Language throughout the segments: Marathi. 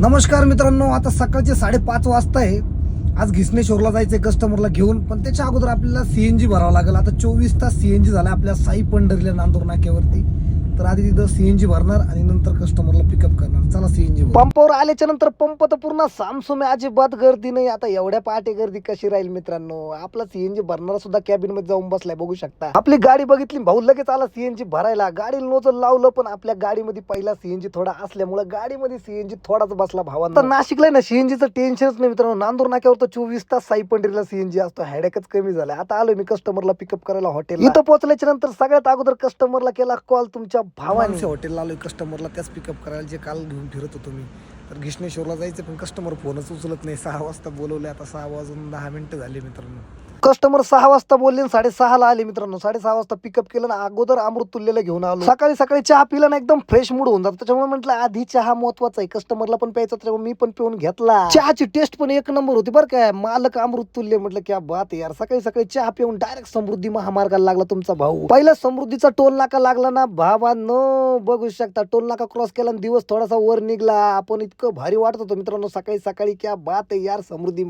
नमस्कार मित्रांनो, आता सकाळचे 5:30 वाजता आहे. आज घिसनेश्वरला जायचंय कस्टमरला घेऊन, पण त्याच्या अगोदर आपल्याला सीएनजी भरावं लागेल. आता 24 तास सीएनजी झाला आपल्या साई पंढरीला नांदूर नाक्यावरती. तर आधी तिथं सीएनजी भरणार आणि नंतर कस्टमरला पिकअप करणार. चला सीएनजी पंपावर आल्याच्या नंतर पंप तर पूर्ण सामसुमे, अजिबात गर्दी नाही. आता एवढ्या पहाटे गर्दी कशी राहील मित्रांनो. आपला सीएनजी भरणारा सुद्धा कॅबिन मध्ये जाऊन बसलाय, बघू शकता. आपली गाडी बघितली, भाऊ लगेच आला सीएनजी भरायला. गाडी नोजल लावलं, पण आपल्या गाडीमध्ये पहिला सीएनजी थोडा असल्यामुळे गाडीमध्ये सीएनजी थोडाच बसला भावांना. तर नाशिकला ना सीएनजीचं टेन्शनच नाही मित्रांनो. नांदूर नाक्यावर तर 24 तास साई पंढरीला सीएनजी असतो. हेडेकच कमी झालाय. आता आलोय मी कस्टमरला पिकअप करायला हॉटेल. इथं पोहोचल्याच्या नंतर सगळ्यात अगोदर कस्टमरला केला कॉल. तुमच्या भावाने हॉटेलला आलोय कस्टमरला त्याच पिकअप करायला जे काल घेऊन फिरत होतो मी. तर घिसनेश्वरला जायचं, पण कस्टमर फोनच उचलत नाही. 6 वाजता बोलवले, आता 6 वाजून 10 मिनिटं झाली मित्रांनो. कस्टमर 6 वाजता बोलले, 6:30 ला आले मित्रांनो. 6:30 वाजता पिकअप केलं ना. अगोदर अमृत तुल्यला घेऊन आलो. सकाळी सकाळी चहा पिला ना, एकदम फ्रेश मूड होऊन जातो. त्याच्यामुळे म्हटलं आधी चहा महत्वाचा आहे, कस्टमरला पण प्यायचा. त्याच्यामुळे मी पण पिऊन घेतला. चहाची टेस्ट पण एक नंबर होती बरं काय. मालक अमृत तुल्य, म्हटलं क्या बात यार. सकाळी सकाळी चहा पिऊन डायरेक्ट समृद्धी महामार्गाला लागला तुमचा भाऊ. पहिला समृद्धीचा टोल नाका लागला ना भावांनो, बघू शकता. टोल नाका क्रॉस केला आणि दिवस थोडासा वर निघला. आपण इतकं भारी वाटत होतं मित्रांनो सकाळी सकाळी. क्या बात आहे यार. समृद्धी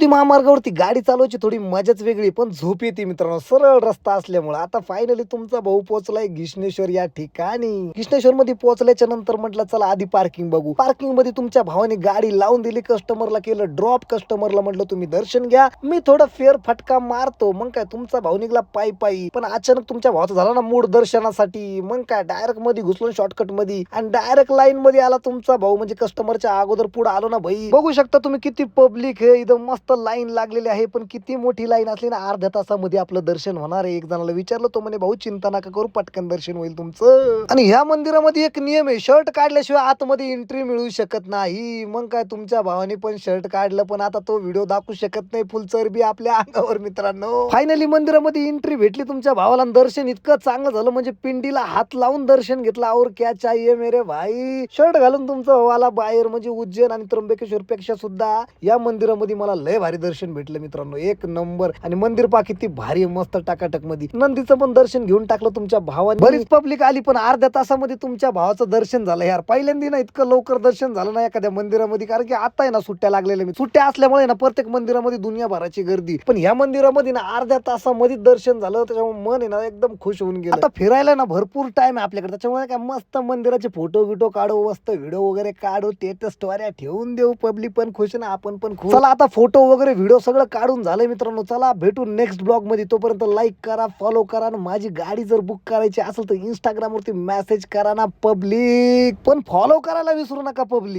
महामार्गावरती गाडी चालवायची थोडी मजाच वेगळी, पण झोप येते मित्रांनो सरळ रस्ता असल्यामुळे. आता फायनली तुमचा भाऊ पोहोचलाय घिसनेश्वर या ठिकाणी. घिसनेश्वर मध्ये पोहोचल्याच्या नंतर म्हटलं चला आधी पार्किंग बघू. पार्किंग मध्ये तुमच्या भावाने गाडी लावून दिली. कस्टमरला केलं ड्रॉप. कस्टमरला म्हटलं तुम्ही दर्शन घ्या, मी थोडं फेर फटका मारतो. मग काय तुमचा भाऊ निघला पायी पायी. पण अचानक तुमच्या भावाचा झाला ना मूड दर्शनासाठी. मग काय डायरेक्ट मध्ये घुसलो शॉर्टकट मध्ये आणि डायरेक्ट लाईन मध्ये आला तुमचा भाऊ. म्हणजे कस्टमरच्या अगोदर पुढे आलो ना भाई. बघू शकता तुम्ही किती पब्लिक आहे इथं. मस्त लाईन लागलेली आहे, पण किती मोठी लाईन असली ना, अर्ध्या तासामध्ये आपलं दर्शन होणार आहे. एक जणाला विचारलं, तो म्हणे भाऊ चिंता नका करू, पटकन दर्शन होईल तुमचं. आणि ह्या मंदिरामध्ये एक नियम आहे, शर्ट काढल्याशिवाय आतमध्ये एंट्री मिळू शकत नाही. मग काय तुमच्या भावाने पण शर्ट काढलं, पण आता तो व्हिडिओ दाखवू शकत नाही, फुल चरबी आपल्या अंगावर मित्रांनो. फायनली मंदिरामध्ये एंट्री भेटली तुमच्या भावाला. दर्शन इतकं चांगलं झालं, म्हणजे पिंडीला हात लावून दर्शन घेतलं. और क्या चाहिए मेरे भाई. शर्ट घालून तुमचा भावाला बाहेर, म्हणजे उज्जैन आणि त्र्यंबकेश्वर पेक्षा सुद्धा या मंदिरामध्ये मला लय भारी दर्शन भेटलं मित्रांनो, एक नंबर. आणि मंदिर पा किती भारी मस्त टाकाटक मध्ये. नंदीचं पण दर्शन घेऊन टाकलं तुमच्या भावाने. बरीच पब्लिक आली, पण अर्ध्या तासामध्ये तुमच्या भावाचं दर्शन झालं यार. पहिल्यांदा ना इतकं लवकर दर्शन झालं ना एखाद्या मंदिरामध्ये, कारण की आता आहे ना सुट्ट्या लागलेल्या. सुट्ट्या असल्यामुळे ना प्रत्येक मंदिरामध्ये दुनिया भराची गर्दी, पण ह्या मंदिरामध्ये ना अर्ध्या तासामध्ये दर्शन झालं. त्याच्यामुळे मन आहे ना एकदम खुश होऊन गेलं. आता फिरायला ना भरपूर टाइम आहे आपल्याकडे, त्याच्यामुळे काय मस्त मंदिराचे फोटो काढू, मस्त व्हिडिओ वगैरे काढू, स्टेटस स्टोऱ्या ठेवून देऊ. पब्लिक पण खुश ना, आपण पण खुश. चला आता फोटो वगैरे व्हिडिओ सगळं काढून झालंय मित्रांनो. चला भेटू नेक्स्ट ब्लॉग मध्ये. तोपर्यंत लाईक करा, फॉलो करा. आणि माझी गाडी जर बुक करायची असेल तर इंस्टाग्राम वरती मेसेज करा ना पब्लिक. पण फॉलो करायला विसरू नका पब्लिक.